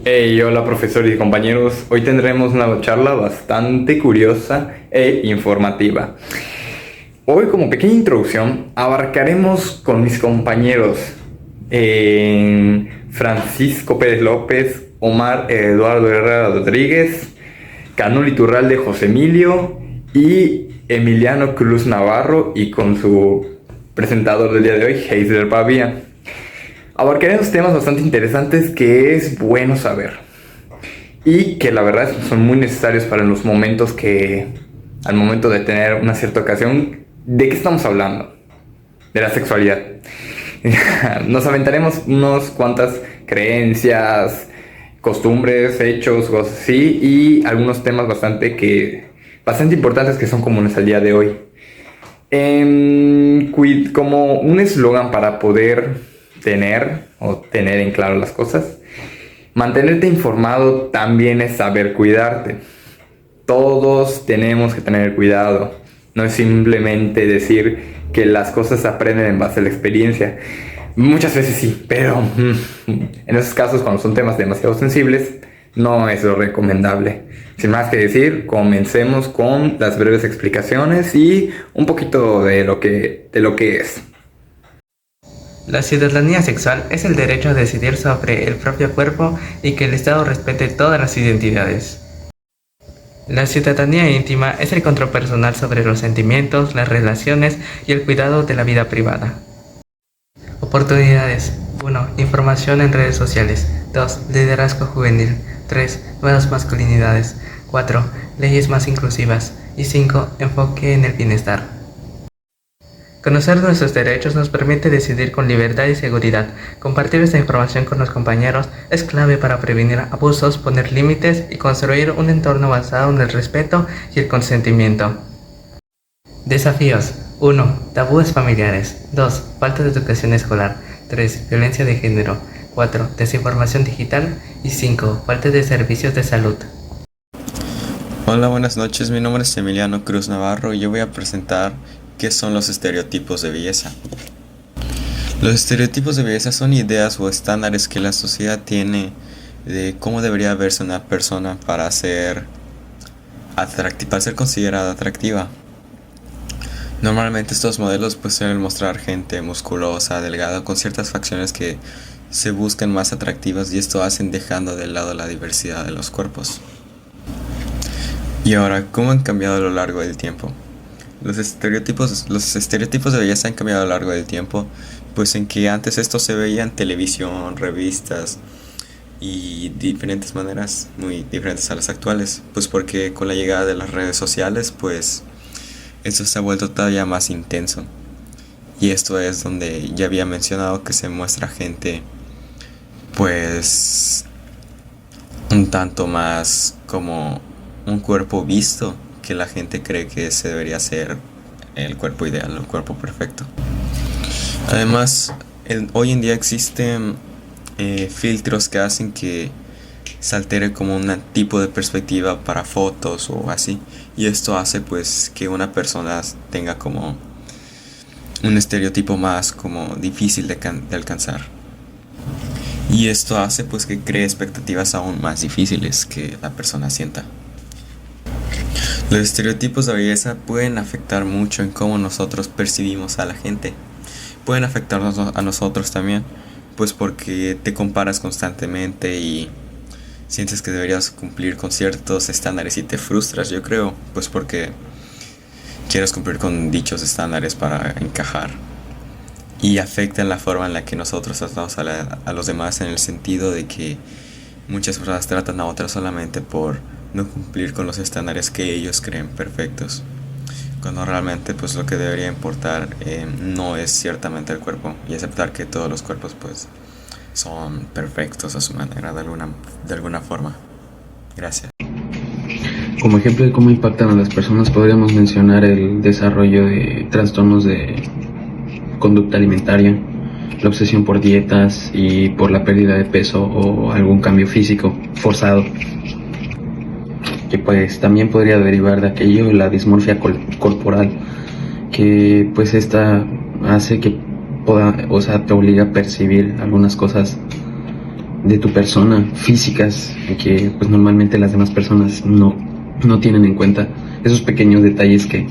Hey, hola profesores y compañeros. Hoy tendremos una charla bastante curiosa e informativa. Hoy, como pequeña introducción, abarcaremos con mis compañeros Francisco Pérez López, Omar Eduardo Herrera Rodríguez, Canul Iturralde José Emilio y Emiliano Cruz Navarro, y con su presentador del día de hoy, Heiser Pavía. Abarcaremos temas bastante interesantes que es bueno saber y que la verdad son muy necesarios para los momentos al momento de tener una cierta ocasión. ¿De qué estamos hablando? De la sexualidad. Nos aventaremos unas cuantas creencias, costumbres, hechos, cosas así, y algunos temas bastante importantes que son comunes al día de hoy. Como un eslogan para poder tener en claro las cosas, mantenerte informado también es saber cuidarte. Todos tenemos que tener cuidado. No es simplemente decir que las cosas se aprenden en base a la experiencia. Muchas veces sí, pero en esos casos, cuando son temas demasiado sensibles, no es lo recomendable. Sin más que decir, comencemos con las breves explicaciones y un poquito de lo que es. La ciudadanía sexual es el derecho a decidir sobre el propio cuerpo y que el Estado respete todas las identidades. La ciudadanía íntima es el control personal sobre los sentimientos, las relaciones y el cuidado de la vida privada. Oportunidades: 1. Información en redes sociales. 2. Liderazgo juvenil. 3. Nuevas masculinidades. 4. Leyes más inclusivas. Y 5. Enfoque en el bienestar. Conocer nuestros derechos nos permite decidir con libertad y seguridad. Compartir esta información con los compañeros es clave para prevenir abusos, poner límites y construir un entorno basado en el respeto y el consentimiento. Desafíos: 1. Tabúes familiares. 2. Falta de educación escolar. 3. Violencia de género. 4. Desinformación digital. Y 5. Falta de servicios de salud. Hola, buenas noches. Mi nombre es Emiliano Cruz Navarro y yo voy a presentar ¿qué son los estereotipos de belleza? Los estereotipos de belleza son ideas o estándares que la sociedad tiene de cómo debería verse una persona para ser considerada atractiva. Normalmente estos modelos suelen mostrar gente musculosa, delgada, con ciertas facciones que se buscan más atractivas, y esto hacen dejando de lado la diversidad de los cuerpos. Y ahora, ¿cómo han cambiado a lo largo del tiempo? Los estereotipos de belleza han cambiado a lo largo del tiempo, pues en que antes esto se veía en televisión, revistas y diferentes maneras muy diferentes a las actuales, pues porque con la llegada de las redes sociales, pues esto se ha vuelto todavía más intenso. Y esto es donde ya había mencionado que se muestra gente pues un tanto más como un cuerpo visto, que la gente cree que ese debería ser el cuerpo ideal, el cuerpo perfecto. Además, hoy en día existen filtros que hacen que se altere como un tipo de perspectiva para fotos o así, y esto hace pues que una persona tenga como un estereotipo más como difícil de alcanzar, y esto hace pues que cree expectativas aún más difíciles que la persona sienta. Los estereotipos de belleza pueden afectar mucho en cómo nosotros percibimos a la gente. Pueden afectarnos a nosotros también, pues porque te comparas constantemente y sientes que deberías cumplir con ciertos estándares y te frustras, yo creo, pues porque quieres cumplir con dichos estándares para encajar. Y afectan la forma en la que nosotros tratamos a los demás, en el sentido de que muchas personas tratan a otras solamente por no cumplir con los estándares que ellos creen perfectos, cuando realmente pues lo que debería importar no es ciertamente el cuerpo, y aceptar que todos los cuerpos pues son perfectos a su manera de alguna forma. Gracias. Como ejemplo de cómo impactan a las personas, podríamos mencionar el desarrollo de trastornos de conducta alimentaria, la obsesión por dietas y por la pérdida de peso o algún cambio físico forzado, que pues también podría derivar de aquello la dismorfia corporal, que pues esta hace que te obliga a percibir algunas cosas de tu persona, físicas, que pues normalmente las demás personas no tienen en cuenta. Esos pequeños detalles que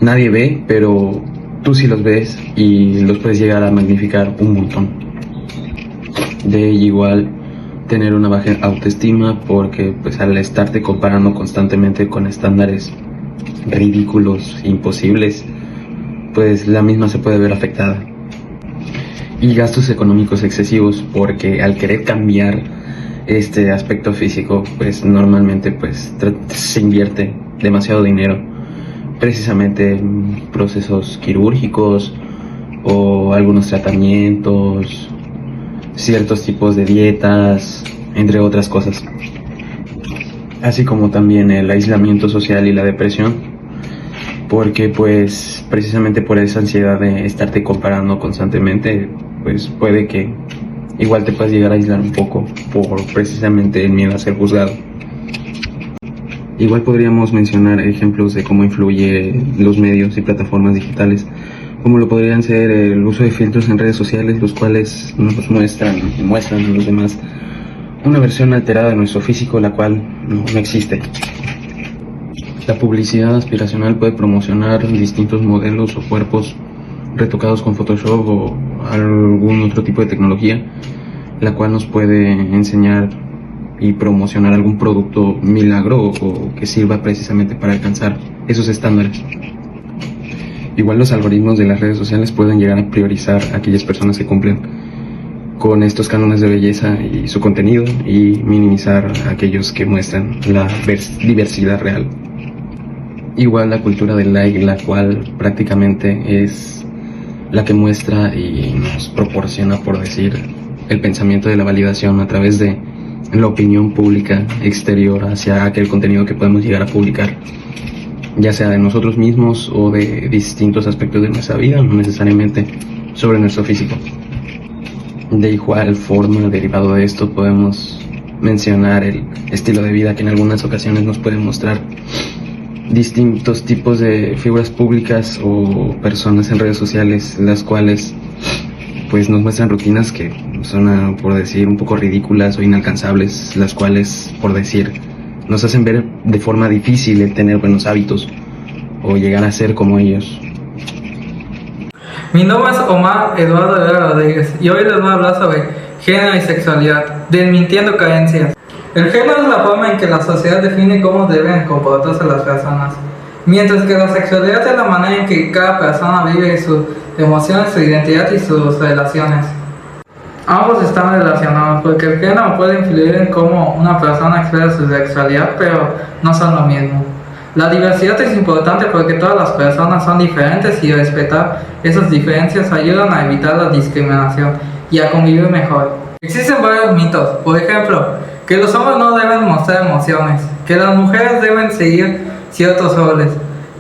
nadie ve, pero tú sí los ves y los puedes llegar a magnificar un montón. De igual tener una baja autoestima, porque pues al estarte comparando constantemente con estándares ridículos, imposibles, pues la misma se puede ver afectada. Y gastos económicos excesivos, porque al querer cambiar este aspecto físico, pues normalmente pues se invierte demasiado dinero precisamente en procesos quirúrgicos o algunos tratamientos, ciertos tipos de dietas, entre otras cosas. Así como también el aislamiento social y la depresión, porque pues precisamente por esa ansiedad de estarte comparando constantemente, pues puede que igual te puedas llegar a aislar un poco por precisamente el miedo a ser juzgado. Igual podríamos mencionar ejemplos de cómo influye los medios y plataformas digitales, como lo podrían ser el uso de filtros en redes sociales, los cuales nos muestran a los demás una versión alterada de nuestro físico, la cual no existe. La publicidad aspiracional puede promocionar distintos modelos o cuerpos retocados con Photoshop o algún otro tipo de tecnología, la cual nos puede enseñar y promocionar algún producto milagro o que sirva precisamente para alcanzar esos estándares. Igual los algoritmos de las redes sociales pueden llegar a priorizar a aquellas personas que cumplen con estos cánones de belleza y su contenido, y minimizar a aquellos que muestran la diversidad real. Igual la cultura del like, la cual prácticamente es la que muestra y nos proporciona, por decir, el pensamiento de la validación a través de la opinión pública exterior hacia aquel contenido que podemos llegar a publicar, ya sea de nosotros mismos o de distintos aspectos de nuestra vida, no necesariamente sobre nuestro físico. De igual forma, derivado de esto, podemos mencionar el estilo de vida, que en algunas ocasiones nos puede mostrar distintos tipos de figuras públicas o personas en redes sociales, las cuales pues nos muestran rutinas que son, por decir, un poco ridículas o inalcanzables, las cuales, por decir, nos hacen ver de forma difícil el tener buenos hábitos o llegar a ser como ellos. Mi nombre es Omar Eduardo Herrera Rodríguez y hoy les voy a hablar sobre género y sexualidad, desmintiendo creencias. El género es la forma en que la sociedad define cómo deben comportarse las personas, mientras que la sexualidad es la manera en que cada persona vive sus emociones, su identidad y sus relaciones. Ambos están relacionados porque el género puede influir en cómo una persona expresa su sexualidad, pero no son lo mismo. La diversidad es importante porque todas las personas son diferentes y respetar esas diferencias ayudan a evitar la discriminación y a convivir mejor. Existen varios mitos, por ejemplo, que los hombres no deben mostrar emociones, que las mujeres deben seguir ciertos roles,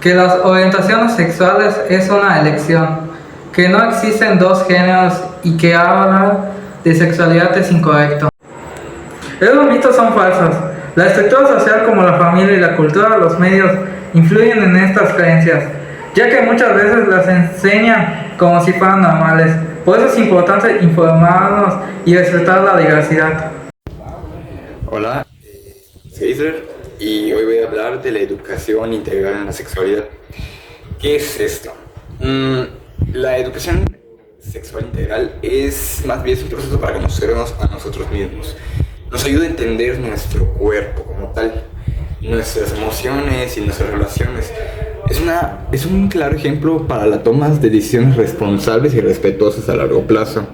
que las orientaciones sexuales es una elección, que no existen dos géneros y que hablar de sexualidad es incorrecto. Esos mitos son falsos. La estructura social como la familia y la cultura de los medios influyen en estas creencias, ya que muchas veces las enseñan como si fueran normales. Por eso es importante informarnos y respetar la diversidad. Hola, soy Isler y hoy voy a hablar de la educación integral en la sexualidad. ¿Qué es esto? La educación sexual integral es más bien un proceso para conocernos a nosotros mismos. Nos ayuda a entender nuestro cuerpo como tal, nuestras emociones y nuestras relaciones. Es un claro ejemplo para la toma de decisiones responsables y respetuosas a largo plazo.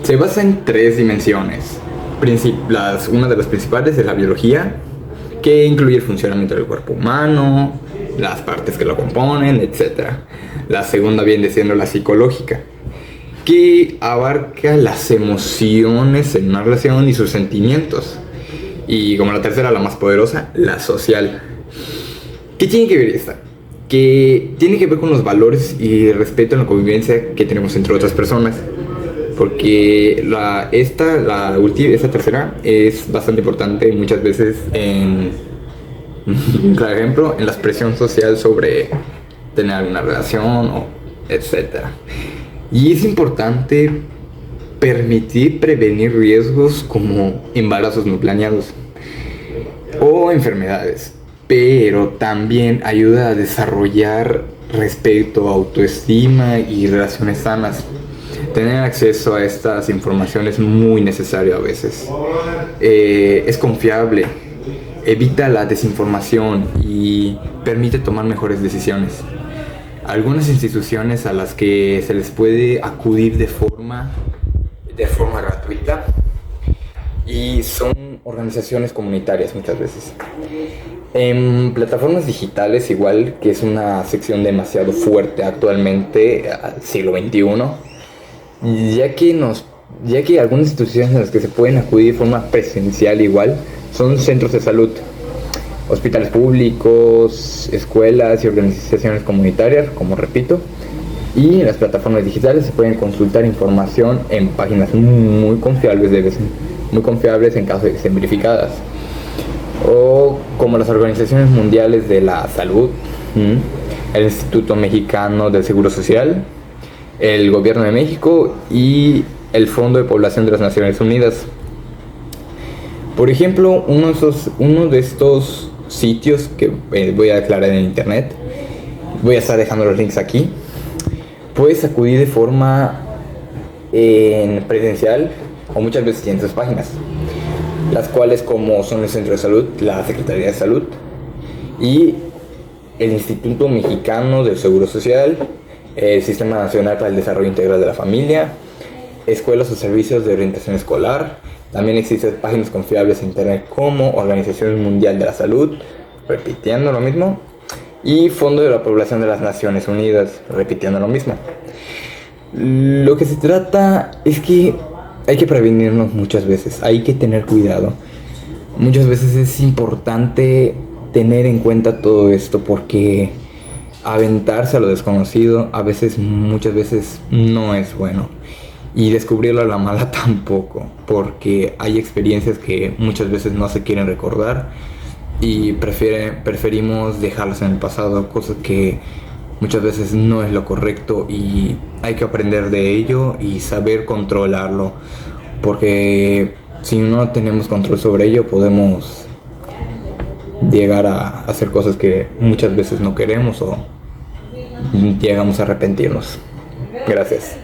Se basa en 3 dimensiones. Una de las principales es la biología, que incluye el funcionamiento del cuerpo humano, las partes que lo componen, etc. La segunda viene siendo la psicológica, que abarca las emociones en una relación y sus sentimientos. Y como la tercera, la más poderosa, la social. ¿Qué tiene que ver esta? Que tiene que ver con los valores y respeto en la convivencia que tenemos entre otras personas. Porque esta tercera es bastante importante muchas veces por ejemplo, en la expresión social sobre tener una relación o etcétera. Y es importante permitir prevenir riesgos como embarazos no planeados o enfermedades, pero también ayuda a desarrollar respeto, autoestima y relaciones sanas. Tener acceso a estas informaciones es muy necesario a veces. Es confiable, evita la desinformación y permite tomar mejores decisiones. Algunas instituciones a las que se les puede acudir de forma gratuita y son organizaciones comunitarias muchas veces. En plataformas digitales igual, que es una sección demasiado fuerte actualmente, siglo XXI, ya que algunas instituciones en las que se pueden acudir de forma presencial igual son centros de salud, hospitales públicos, escuelas y organizaciones comunitarias, como repito. Y en las plataformas digitales se pueden consultar información en páginas muy confiables en caso de que estén verificadas. O como las organizaciones mundiales de la salud, el Instituto Mexicano del Seguro Social, el Gobierno de México y el Fondo de Población de las Naciones Unidas. Por ejemplo, uno de estos sitios que voy a declarar en internet, voy a estar dejando los links aquí. Puedes acudir de forma presencial o muchas veces en sus páginas, las cuales como son el Centro de Salud, la Secretaría de Salud y el Instituto Mexicano del Seguro Social, el Sistema Nacional para el Desarrollo Integral de la Familia, escuelas o servicios de orientación escolar. También existen páginas confiables en internet como Organización Mundial de la Salud, repitiendo lo mismo, y Fondo de la Población de las Naciones Unidas, repitiendo lo mismo. Lo que se trata es que hay que prevenirnos muchas veces, hay que tener cuidado. Muchas veces es importante tener en cuenta todo esto porque aventarse a lo desconocido muchas veces no es bueno. Y descubrirlo a la mala tampoco, porque hay experiencias que muchas veces no se quieren recordar y preferimos dejarlas en el pasado, cosas que muchas veces no es lo correcto y hay que aprender de ello y saber controlarlo, porque si no tenemos control sobre ello podemos llegar a hacer cosas que muchas veces no queremos o llegamos a arrepentirnos. Gracias.